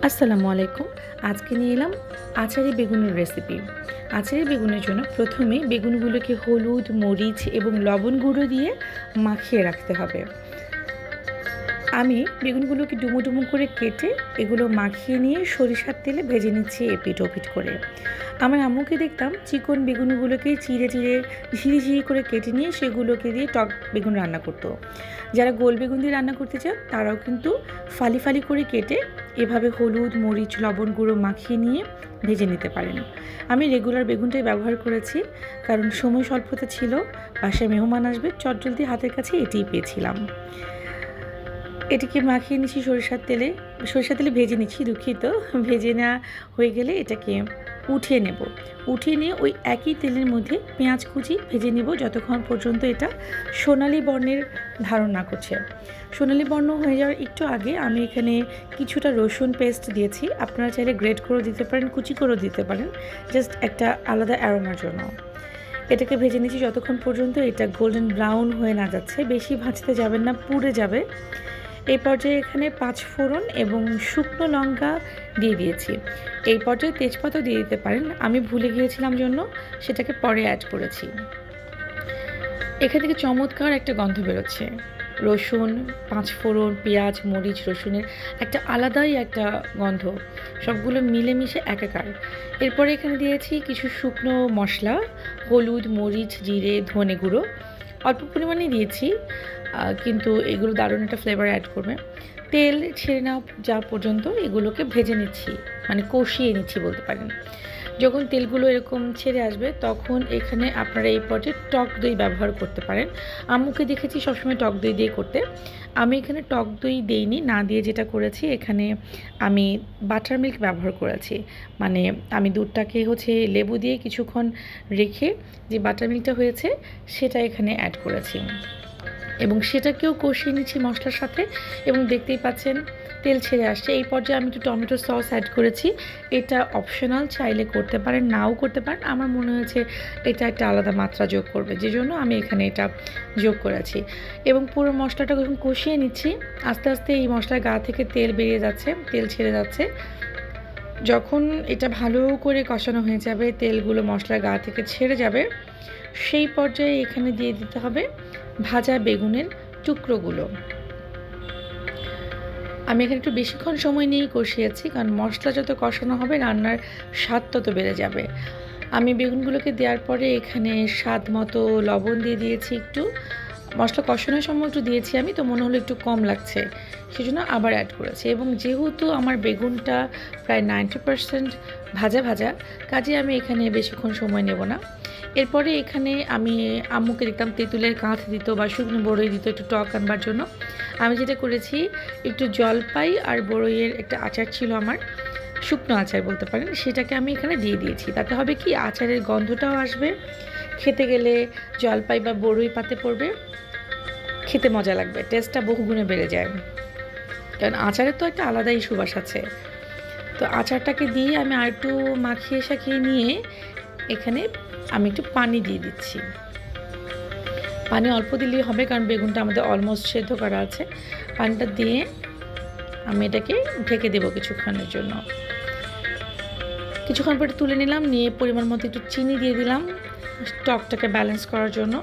আসসালামু আলাইকুম। আজকে নিয়ে এলাম আচারি বেগুনের রেসিপি। আচারি বেগুনের জন্য প্রথমে বেগুনগুলোকে হলুদ, মরিচ এবং লবণ গুঁড়ো দিয়ে মাখিয়ে রাখতে হবে। আমি বেগুনগুলোকে ডুমো ডুমো করে কেটে এগুলো মাখিয়ে নিয়ে সরিষার তেলে ভেজে নিচ্ছি এপিঠ ওপিঠ করে। আমার আম্মুকে দেখতাম চিকন বেগুনগুলোকে চিড়ে চিড়ে ঝিরি ঝিরি করে কেটে নিয়ে সেগুলোকে দিয়ে টক বেগুন রান্না করতো। যারা গোল বেগুন দিয়ে রান্না করতে চান তারাও কিন্তু ফালি ফালি করে কেটে এভাবে হলুদ, মরিচ, লবণ গুঁড়ো মাখিয়ে নিয়ে ভেজে নিতে পারেন। আমি রেগুলার বেগুনটাই ব্যবহার করেছি, কারণ সময় স্বল্পতা ছিল, বাসায় মেহমান আসবে, চটজলদি হাতের কাছে এটিই পেয়েছিলাম। এটিকে মাখিয়ে নিচ্ছি সরিষার তেলে ভেজে নিচ্ছি, দুঃখিত। ভেজে নেওয়া হয়ে গেলে এটাকে উঠিয়ে নেব। উঠিয়ে নিয়ে ওই একই তেলের মধ্যে পেঁয়াজ কুচি ভেজে নেব যতক্ষণ পর্যন্ত এটা সোনালি বর্ণের ধারণ না করছে। সোনালি বর্ণ হয়ে যাওয়ার একটু আগে আমি এখানে কিছুটা রসুন পেস্ট দিয়েছি। আপনারা চাইলে গ্রেট করেও দিতে পারেন, কুচি করেও দিতে পারেন, জাস্ট একটা আলাদা অ্যারোমার জন্য। এটাকে ভেজে নিচ্ছি যতক্ষণ পর্যন্ত এটা গোল্ডেন ব্রাউন হয়ে না যাচ্ছে। বেশি ভাজতে যাবেন না, পুড়ে যাবে। এই পর্যায়ে এখানে 5 ফোড়ন এবং শুকনো লঙ্কা দিয়ে দিয়েছি। এই পর্যায়ে তেজপাতাও দিয়ে দিতে পারেন, আমি ভুলে গিয়েছিলাম জন্য সেটাকে পরে অ্যাড করেছি। এখান থেকে চমৎকার একটা গন্ধ বেরোচ্ছে। রসুন, 5 ফোড়ন, পেঁয়াজ, মরিচ, রসুনের একটা আলাদাই একটা গন্ধ, সবগুলো মিলেমিশে একাকার। এরপরে এখানে দিয়েছি কিছু শুকনো মশলা, হলুদ, মরিচ, জিরে, ধনে গুঁড়ো অল্প পরিমাণে দিয়েছি, কিন্তু এগুলো দারুণ একটা ফ্লেভার অ্যাড করবে। তেল ছেড়ে নেওয়া যাওয়া পর্যন্ত এগুলোকে ভেজে নিচ্ছি, মানে কষিয়ে নিচ্ছি বলতে পারেন। যখন তেলগুলো এরকম ছেড়ে আসবে তখন এখানে আপনারা এই পর্যায়ে টক দই ব্যবহার করতে পারেন। আম্মুকে দেখেছি সবসময় টক দই দিয়ে করতে। আমি এখানে টক দই দেইনি, না দিয়ে যেটা করেছি এখানে আমি বাটার মিল্ক ব্যবহার করেছি। মানে আমি দুধটাকে লেবু দিয়ে কিছুক্ষণ রেখে যে বাটার মিল্কটা হয়েছে সেটা এখানে অ্যাড করেছি এবং সেটাকেও কষিয়ে নিচ্ছি মশলার সাথে। এবং দেখতেই পাচ্ছেন তেল ছেড়ে আসছে। এই পর্যায়ে আমি একটু টমেটো সস অ্যাড করেছি। এটা অপশনাল, চাইলে করতে পারেন, নাও করতে পারেন। আমার মনে হয়েছে এটা একটা আলাদা মাত্রা যোগ করবে, যে জন্য আমি এখানে এটা যোগ করেছি। এবং পুরো মশলাটা যখন কষিয়ে নিচ্ছি, আস্তে আস্তে এই মশলার গা থেকে তেল বেরিয়ে যাচ্ছে, তেল ছেড়ে যাচ্ছে। যখন এটা ভালো করে কষানো হয়ে যাবে, তেলগুলো মশলার গা থেকে ছেড়ে যাবে, সেই পর্যায়ে এখানে দিয়ে দিতে হবে ভাজা বেগুনের টুকরোগুলো। আমি এখানে একটু বেশিক্ষণ সময় নিয়েই কষিয়েছি, কারণ মশলা যত কষানো হবে রান্নার স্বাদ তত বেড়ে যাবে। আমি বেগুনগুলোকে দেওয়ার পরে এখানে স্বাদ মতো লবণ দিয়ে দিয়েছি একটু। মশলা কষানোর সময় একটু দিয়েছি আমি, তো মনে হলো একটু কম লাগছে, সেজন্য আবার অ্যাড করেছি। এবং যেহেতু আমার বেগুনটা প্রায় 90% ভাজা ভাজা, কাজে আমি এখানে বেশিক্ষণ সময় নেব না। এরপরে এখানে আমি আম্মুকে দেখতাম তেঁতুলের কাঁচ দিত বা শুকনো বড়ই দিত একটু টক আনবার জন্য। আমি যেটা করেছি, একটু জলপাই আর বড়ইয়ের একটা আচার ছিল আমার, শুকনো আচার বলতে পারেন, সেটাকে আমি এখানে দিয়ে দিয়েছি। তাতে হবে কি, আচারের গন্ধটাও আসবে, খেতে গেলে জলপাই বা বড়ই পাতে পড়বে, খেতে মজা লাগবে, টেস্টটা বহুগুণে বেড়ে যায়। কারণ আচারের তো একটা আলাদাই সুবাস আছে। তো আচারটাকে দিয়ে আমি আর একটু মাখিয়ে শাখিয়ে নিয়ে এখানে আমি একটু পানি দিয়ে দিচ্ছি। পানি অল্প দিলেই হবে, কারণ বেগুনটা আমাদের অলমোস্ট সেদ্ধ করা আছে। পানিটা দিয়ে আমি এটাকে ঢেকে দেবো কিছুক্ষণের জন্য। কিছুক্ষণ পরে তুলে নিলাম, নিয়ে পরিমাণ মতো একটু চিনি দিয়ে দিলাম টকটাকে ব্যালেন্স করার জন্য।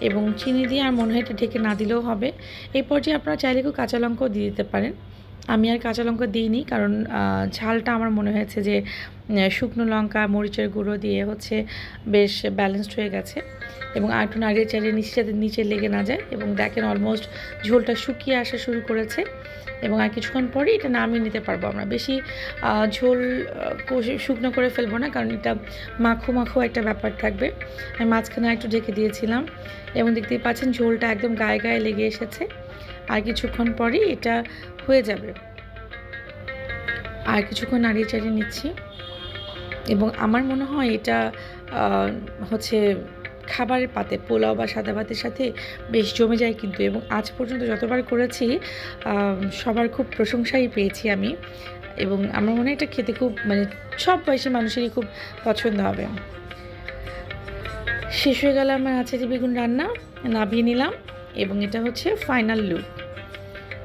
এবং চিনি দিয়ে আর মনে হয় এটা ঢেকে না দিলেও হবে। এই পর্যায়ে আপনারা চাইলে কেউ কাঁচা লঙ্কাও দিয়ে দিতে পারেন। আমি আর কাঁচা লঙ্কা দিইনি, কারণ ঝালটা আমার মনে হয়েছে যে শুকনো লঙ্কা, মরিচের গুঁড়ো দিয়ে বেশ ব্যালেন্সড হয়ে গেছে। এবং আর একটু নাড়িয়ে চাড়িয়ে যাতে নিচে লেগে না যায়। এবং দেখেন অলমোস্ট ঝোলটা শুকিয়ে আসা শুরু করেছে। এবং আর কিছুক্ষণ পরেই এটা নামিয়ে নিতে পারবো আমরা। বেশি ঝোল শুকনো করে ফেলবো না, কারণ এটা মাখো মাখো একটা ব্যাপার থাকবে। আমি মাঝখানে একটু ঢেকে দিয়েছিলাম এবং দেখতেই পাচ্ছেন ঝোলটা একদম গায়ে গায়ে লেগে এসেছে। আর কিছুক্ষণ পরেই এটা হয়ে যাবে। আর কিছুক্ষণ নাড়িয়ে চাড়িয়ে নিচ্ছি। এবং আমার মনে হয় এটা খাবারের পাতে, পোলাও বা সাদা ভাতের সাথে বেশ জমে যায় কিন্তু। এবং আজ পর্যন্ত যতবার করেছি সবার খুব প্রশংসাই পেয়েছি আমি। এবং আমার মনে হয় এটা খেতে খুব, মানে সব বয়সী মানুষেরই খুব পছন্দ হবে। শেষ হয়ে গেল আমার আচারি বেগুন রান্না, নামিয়ে নিলাম। এবং এটা ফাইনাল লুক।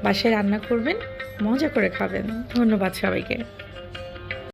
বাসায় রান্না করবেন, মজা করে খাবেন। ধন্যবাদ সবাইকে।